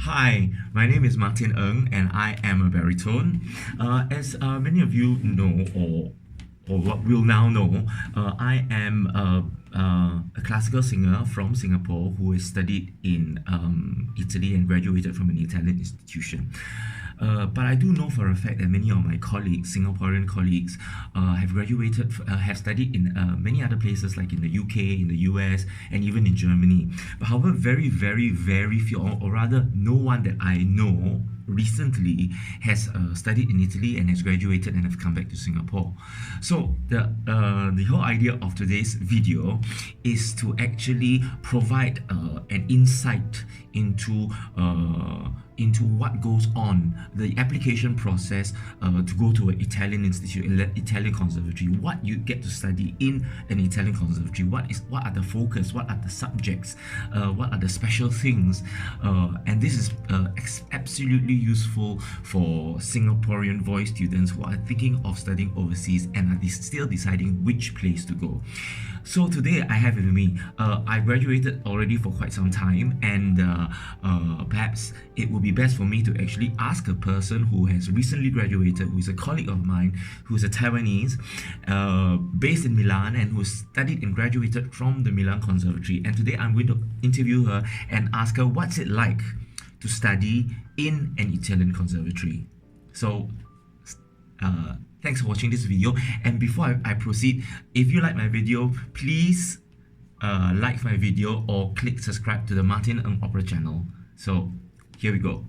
Hi, my name is Martin Ng, and I am a baritone. As many of you know, or what will now know, I am a classical singer from Singapore who has studied in Italy and graduated from an Italian institution. But I do know for a fact that many of my colleagues, Singaporean colleagues, have studied in many other places like in the UK, in the US, and even in Germany. But however, very few, or rather, no one that I know recently has studied in Italy and has graduated and have come back to Singapore. So the whole idea of today's video is to actually provide an insight into into what goes on, the application process to go to an Italian institute, Italian conservatory, what you get to study in an Italian conservatory, what are the focus, what are the subjects, what are the special things, and this is absolutely useful for Singaporean voice students who are thinking of studying overseas and are still deciding which place to go. So today I have with me, I graduated already for quite some time, and perhaps it would be best for me to actually ask a person who has recently graduated, who is a colleague of mine, who is a Taiwanese, based in Milan, and who studied and graduated from the Milan Conservatory. And today I'm going to interview her and ask her what's it like to study in an Italian conservatory. So, thanks for watching this video. And before I proceed, if you like my video, please like my video or click subscribe to the Martin Ng Opera channel. So here we go.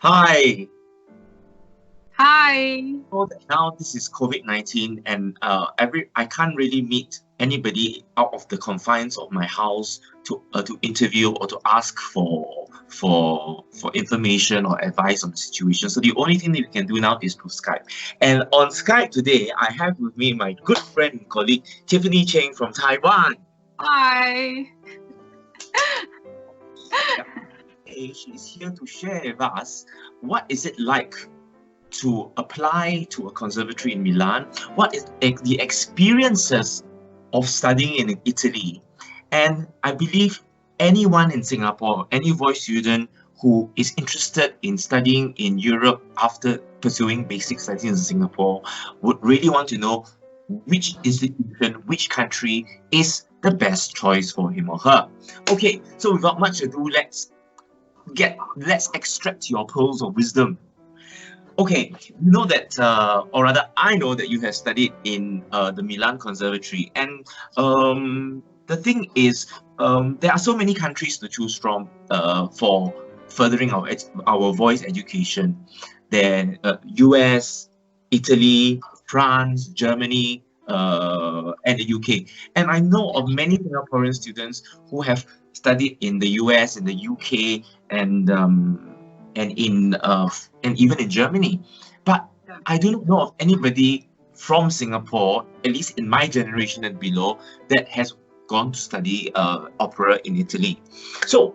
Hi. Hi. So now this is COVID-19, and I can't really meet anybody out of the confines of my house to interview or to ask for information or advice on the situation. So the only thing that we can do now is to Skype. And on Skype today, I have with me my good friend and colleague Tiffany Cheng from Taiwan. Hi. She's here to share with us what is it like to apply to a conservatory in Milan, what is the experiences of studying in Italy. And I believe anyone in Singapore, any voice student who is interested in studying in Europe after pursuing basic studies in Singapore would really want to know which institution, which country is the best choice for him or her. Okay, so without much ado, let's extract your pearls of wisdom. Okay, you know that, or rather, I know that you have studied in the Milan Conservatory, and the thing is, there are so many countries to choose from for furthering our voice education. There, US, Italy, France, Germany, and the UK. And I know of many Singaporean students who have studied in the US, in the UK, and even in Germany. But I do not know of anybody from Singapore, at least in my generation and below, that has gone to study opera in Italy. So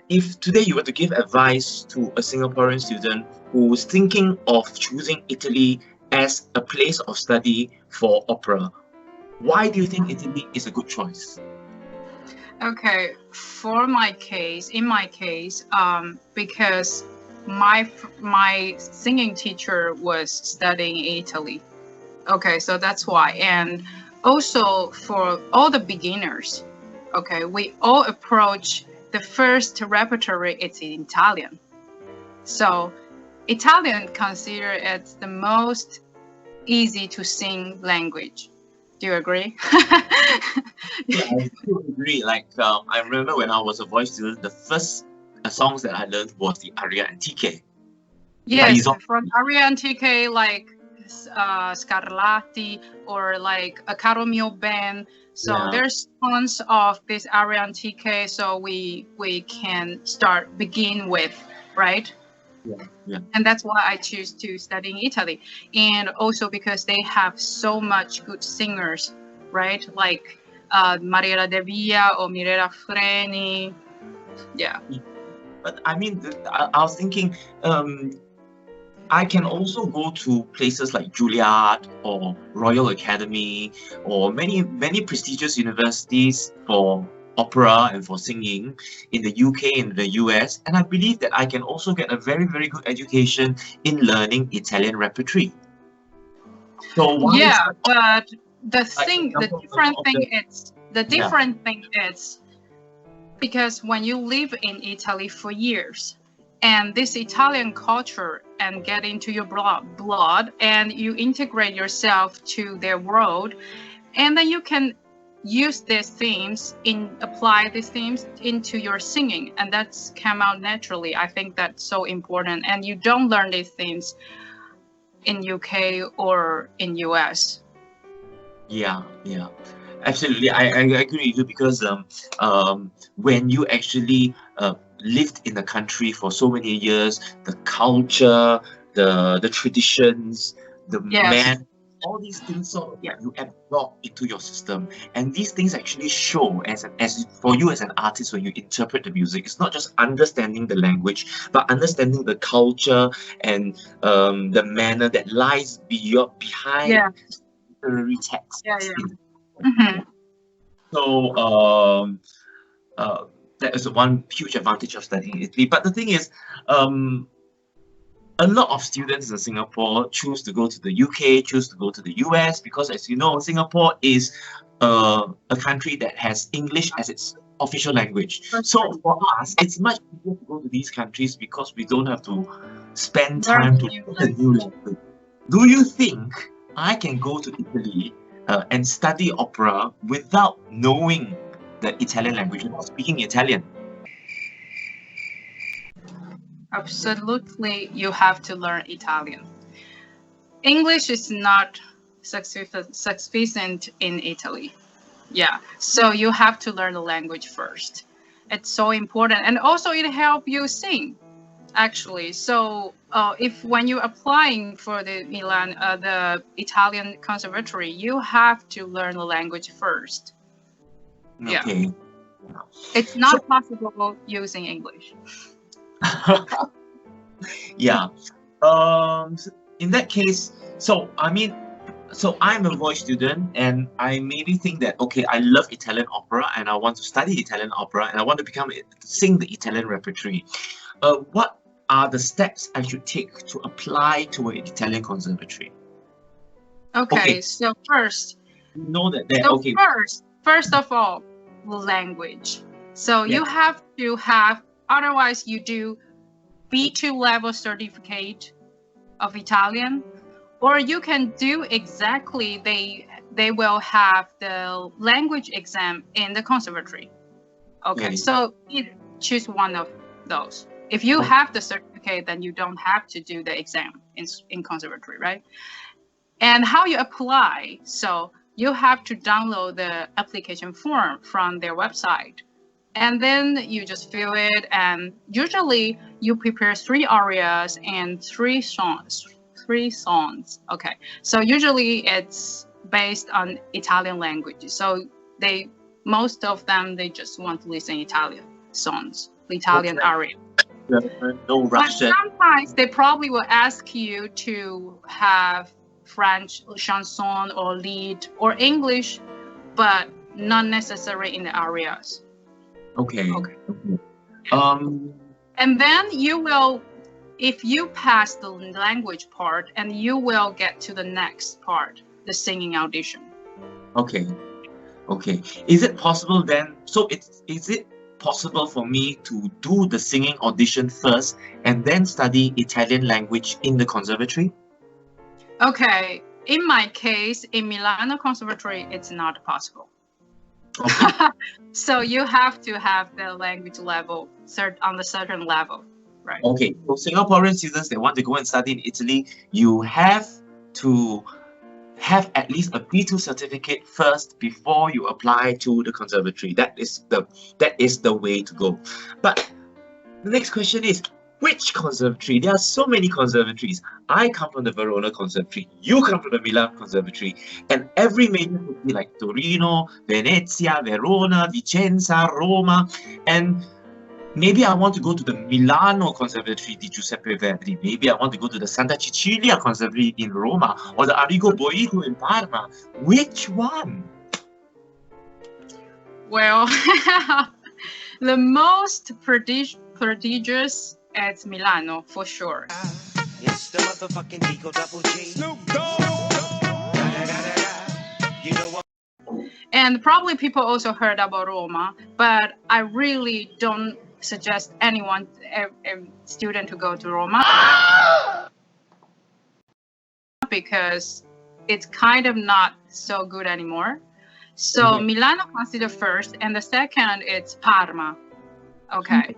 if today you were to give advice to a Singaporean student who is thinking of choosing Italy as a place of study for opera, why do you think Italy is a good choice? Okay, in my case, because my singing teacher was studying in Italy. Okay, so that's why. And also for all the beginners, okay, we all approach the first repertory, it's in Italian. So Italian considered as the most easy to sing language. Do you agree? Yeah, I do agree. Like, I remember when I was a voice student, the first songs that I learned was the aria antique. Yes, from aria antique, like Scarlatti or like a Caro Mio band. So Yeah. there's tons of this area on TK. So we can begin with, right? Yeah. And that's why I choose to study in Italy. And also because they have so much good singers, right? Like Mariela De Villa or Mirella Freni. Yeah. But I mean, I was thinking, I can also go to places like Juilliard or Royal Academy or many prestigious universities for opera and for singing in the UK and the US, and I believe that I can also get a very good education in learning Italian repertory. So why is Yeah, that? but the Example different of thing the- is the different thing is because when you live in Italy for years, and this Italian culture and get into your blood, and you integrate yourself to their world, and then you can use these themes apply these themes into your singing, and that's come out naturally. I think that's so important, and you don't learn these themes in UK or in US. Yeah, absolutely. I agree with you because when you actually lived in the country for so many years, the culture, the traditions, the Yes. man, all these things sort of you absorb into your system, and these things actually show as for you as an artist when you interpret the music. It's not just understanding the language, but understanding the culture and the manner that lies behind literary texts. Mm-hmm. So that is one huge advantage of studying Italy. But the thing is, a lot of students in Singapore choose to go to the UK, choose to go to the US, because as you know, Singapore is a country that has English as its official language. So for us, it's much easier to go to these countries because we don't have to spend time to learn a new language. Do you think I can go to Italy and study opera without knowing the Italian language, without speaking Italian? Absolutely, you have to learn Italian. English is not sufficient in Italy. Yeah, so you have to learn the language first. It's so important, and also it helps you sing, actually. So if when you're applying for the Milan, the Italian conservatory, you have to learn the language first. Yeah. Okay. It's not possible using English. Yeah. In that case, so I'm a voice student, and I maybe think that okay, I love Italian opera, and I want to study Italian opera, and I want to sing the Italian repertory. What are the steps I should take to apply to an Italian conservatory? Okay. So first, you know that first of all, language. So you have to have, otherwise you do B2 level certificate of Italian, or you can do exactly, they will have the language exam in the conservatory. Okay, so you choose one of those. If you have the certificate, then you don't have to do the exam in conservatory, right? And how you apply, so you have to download the application form from their website. And then you just fill it, and usually you prepare 3 arias and 3 songs. Okay, so usually it's based on Italian language. So most of them, they just want to listen Italian songs, Italian aria. No Russian. But sometimes they probably will ask you to have French chanson or lead or English, but not necessary in the arias. Okay. And then you will, if you pass the language part, and you will get to the next part, the singing audition. Okay. Is it possible then? So is it possible for me to do the singing audition first and then study Italian language in the conservatory? Okay. In my case, in Milano Conservatory, it's not possible. Okay. So you have to have the language level on a certain level, right? Okay. So Singaporean students that want to go and study in Italy, you have to have at least a B2 certificate first before you apply to the conservatory. That is the way to go. But the next question is, which conservatory? There are so many conservatories. I come from the Verona Conservatory. You come from the Milan Conservatory. And every major city like Torino, Venezia, Verona, Vicenza, Roma. And maybe I want to go to the Milano Conservatory di Giuseppe Verdi. Maybe I want to go to the Santa Cecilia Conservatory in Roma or the Arrigo Boito in Parma. Which one? Well, the most prodigious at Milano, for sure. It's the motherfucking Eagle Double G. Snoop Dogg. You know what? And probably people also heard about Roma, but I really don't suggest anyone, a student, to go to Roma because it's kind of not so good anymore. So Milano considered first, and the second it's Parma. Okay.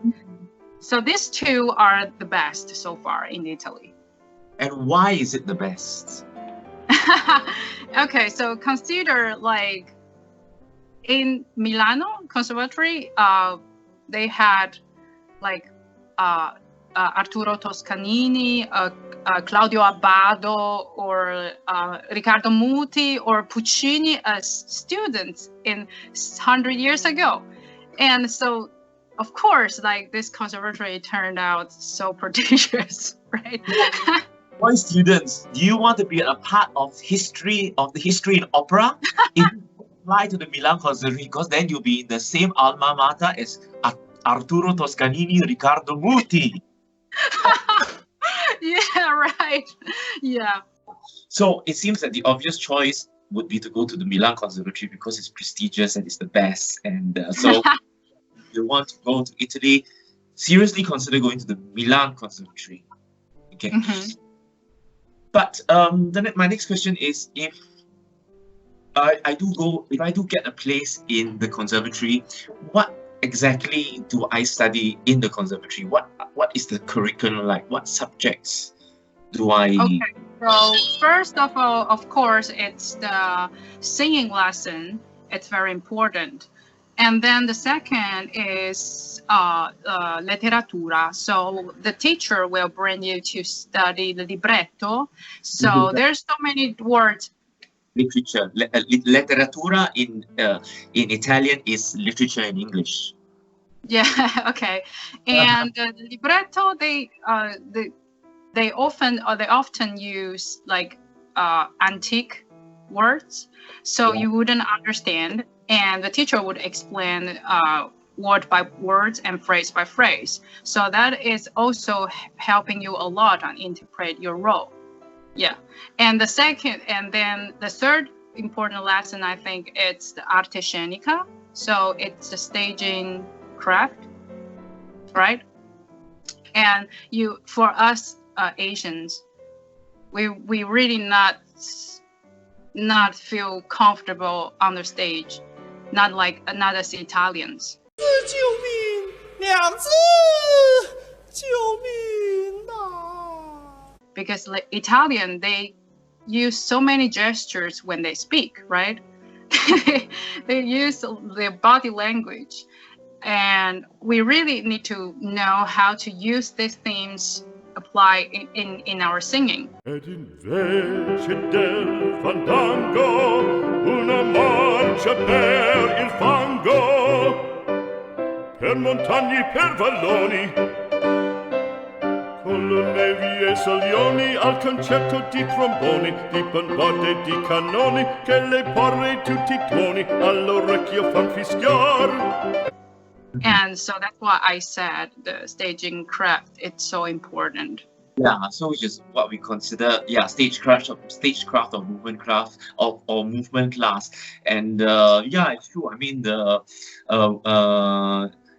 So these two are the best so far in Italy. And why is it the best? Okay, so consider like in Milano Conservatory, they had like Arturo Toscanini, Claudio Abbado, or Riccardo Muti, or Puccini as students in 100 years ago. And so, of course, like this conservatory turned out so prodigious, right? Why students? Do you want to be a part of the history in opera? If you apply to the Milan Conservatory, because then you'll be in the same alma mater as Arturo Toscanini, Riccardo Muti. Yeah, right. Yeah. So it seems that the obvious choice would be to go to the Milan Conservatory because it's prestigious and it's the best. And so if you want to go to Italy, seriously consider going to the Milan Conservatory. Okay. Mm-hmm. But my next question is, if I do get a place in the conservatory, what exactly do I study in the conservatory? What is the curriculum like? What subjects do I? Okay. So first of all, of course, it's the singing lesson. It's very important. And then the second is letteratura. So the teacher will bring you to study the libretto. So there's so many words. Literature. Letteratura in Italian is literature in English. Yeah. Okay. And the libretto, they often use like antique words, so you wouldn't understand, and the teacher would explain word by word and phrase by phrase. So that is also helping you a lot on interpret your role. Yeah. And the third important lesson, I think, it's the arte scenica. So it's the staging craft, right? And for us Asians, we really not feel comfortable on the stage, not as Italians. Because like Italian, they use so many gestures when they speak, right? They use their body language, and we really need to know how to use these themes apply in our singing. Ed invece del fandango una marcia per il fango, per montagne, per valloni, con le nevi e salioni, al concerto di tromboni, di bombarde, di cannoni, che le porre tutti i tuoni all'orecchio fan fischiar. And so that's why I said the staging craft, it's so important. Yeah, so which is what we consider, stagecraft or movement craft or movement class. And it's true. I mean,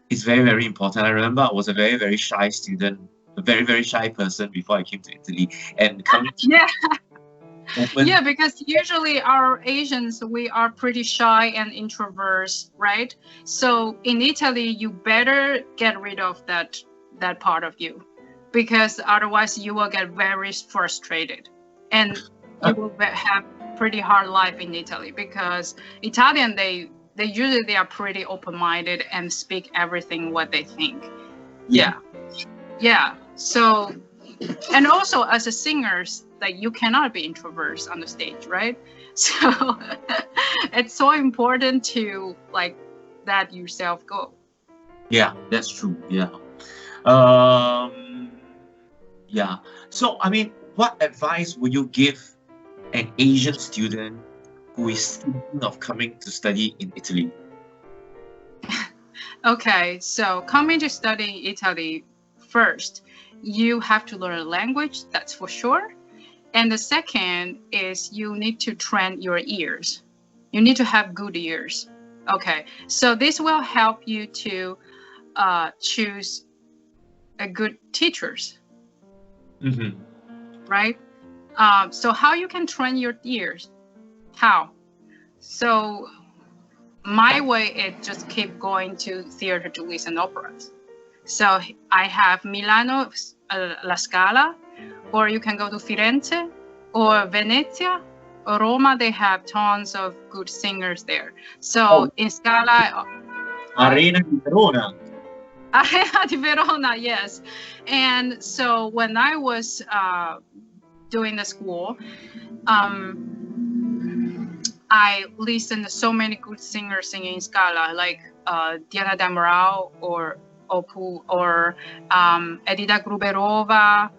it's very, very important. I remember I was a very, very shy student, a very, very shy person before I came to Italy. And coming to yeah, because usually our Asians, we are pretty shy and introverts, right? So in Italy, you better get rid of that part of you, because otherwise you will get very frustrated. And you will have pretty hard life in Italy, because Italian, they usually they are pretty open-minded and speak everything what they think. Yeah. So, and also as a singers, like you cannot be introverts on the stage, right? So it's so important to like let yourself go. Yeah, that's true. Yeah. Um, yeah. So, I mean, what advice would you give an Asian student who is thinking of coming to study in Italy? Okay, so coming to study in Italy, first, you have to learn a language, that's for sure. And the second is you need to train your ears. You need to have good ears. Okay, so this will help you to choose a good teachers, Mm-hmm. right? So how you can train your ears? How? So my way is just keep going to theater to listen operas. So I have Milano, La Scala, or you can go to Firenze or Venezia or Roma. They have tons of good singers there. So in Scala, Arena di Verona. Arena di Verona, yes. And so when I was doing the school, I listened to so many good singers singing in Scala, like Diana Damrau or Opu or Edita Gruberova,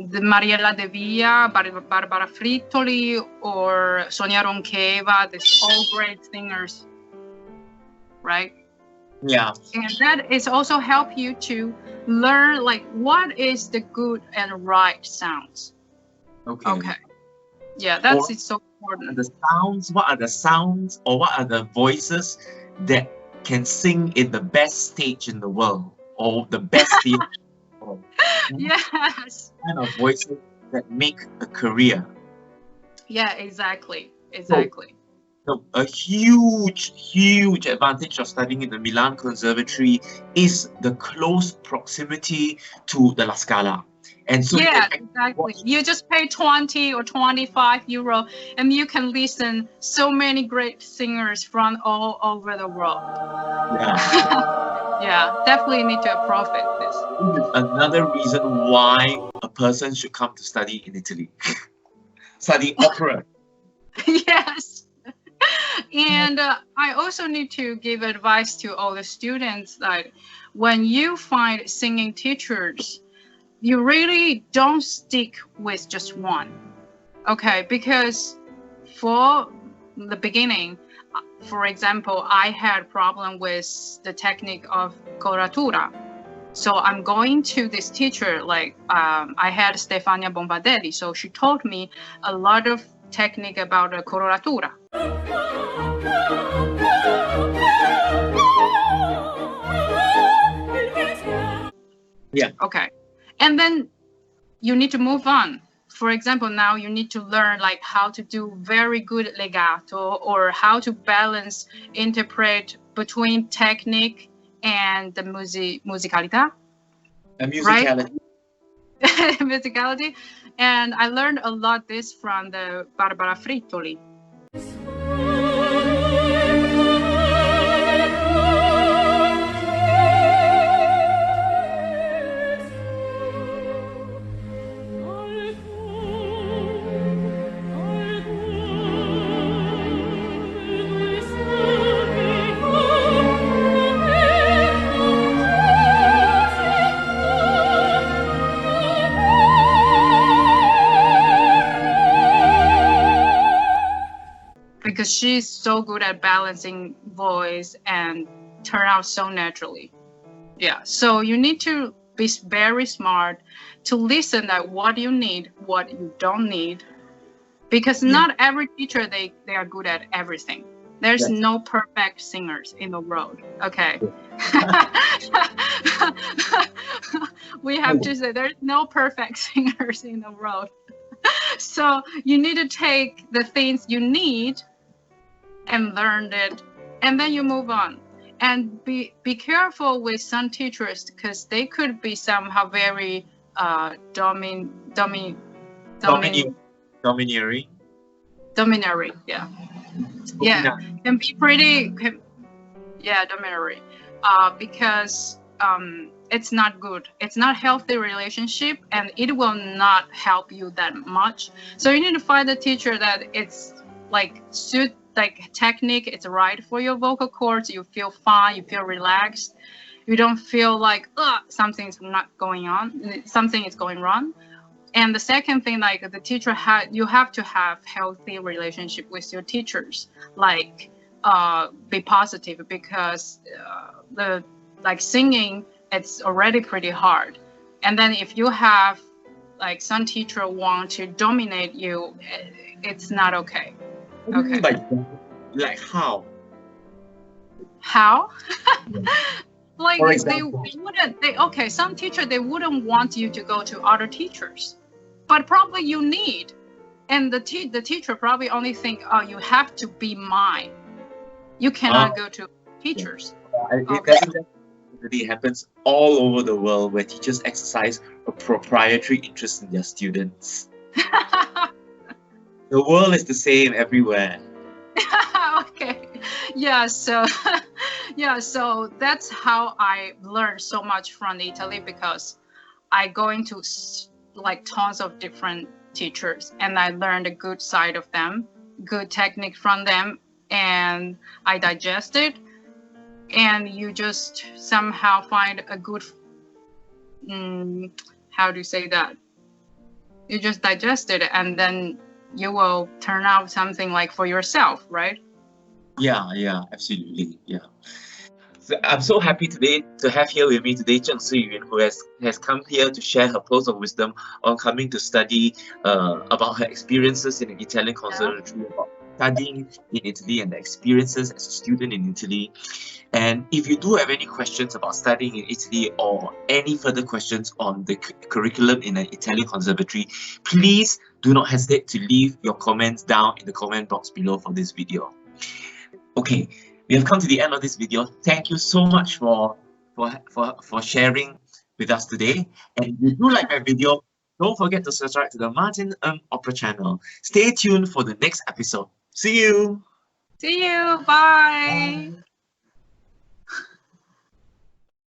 the Mariella De Via, Barbara Frittoli, or Sonia Roncheva. These all great singers, right? Yeah. And that is also help you to learn like what is the good and right sounds. Okay. Yeah, that's it's so important. The sounds, what are the sounds or what are the voices that can sing in the best stage in the world or the best theater in the world? Yes. Kind of voices that make a career. Yeah, exactly. So a huge advantage of studying in the Milan Conservatory is the close proximity to the La Scala. And so exactly. You just pay 20 or 25 euro and you can listen so many great singers from all over the world. Yeah, definitely need to profit this. This is another reason why a person should come to study in Italy. Study opera. Yes. And I also need to give advice to all the students that when you find singing teachers, you really don't stick with just one, okay? Because for the beginning, for example, I had problem with the technique of coloratura. So I'm going to this teacher, like I had Stefania Bombardelli. So she taught me a lot of technique about the coloratura. Yeah. Okay. And then you need to move on. For example, now you need to learn like how to do very good legato or how to balance, interpret between technique and the musicality. Musicality. Right? Musicality. And I learned a lot this from the Barbara Frittoli. Because she's so good at balancing voice and turn out so naturally. Yeah, so you need to be very smart to listen at what you need, what you don't need, because not every teacher, they are good at everything. There's no perfect singers in the world, okay? We have to say there's no perfect singers in the world. So you need to take the things you need and learn it, and then you move on. And be careful with some teachers because they could be somehow very dominating Domineering. Domineering. Yeah. Yeah. Can be pretty. Yeah, domineering. Because it's not good. It's not healthy relationship, and it will not help you that much. So you need to find a teacher that it's like suit like technique. It's right for your vocal cords. You feel fine. You feel relaxed. You don't feel like something's not going on. Something is going wrong. And the second thing, like the teacher you have to have healthy relationship with your teachers. Like be positive, because the like singing, it's already pretty hard. And then if you have like some teacher want to dominate you, it's not okay. Okay. Like how? How? Like For they example. wouldn't. Okay, some teacher they wouldn't want you to go to other teachers, but probably you need. And the teacher probably only think, oh, you have to be mine. You cannot go to teachers. That really happens all over the world, where teachers exercise a proprietary interest in their students. The world is the same everywhere. Okay. Yeah. So, yeah. So that's how I learned so much from Italy, because I go into like tons of different teachers, and I learned a good side of them, good technique from them, and I digest it. And you just somehow find a good, how do you say that? You just digest it, and then you will turn out something like for yourself, right? Yeah, absolutely. Yeah. So I'm so happy today to have here with me today Cheng Suyun, who has come here to share her pearls of wisdom on coming to study about her experiences in an Italian conservatory, about studying in Italy and the experiences as a student in Italy. And if you do have any questions about studying in Italy, or any further questions on the curriculum in an Italian conservatory, please do not hesitate to leave your comments down in the comment box below for this video. Okay, we have come to the end of this video. Thank you so much for sharing with us today. And if you do like my video, don't forget to subscribe to the Martin Ng Opera channel. Stay tuned for the next episode. See you! See you. Bye.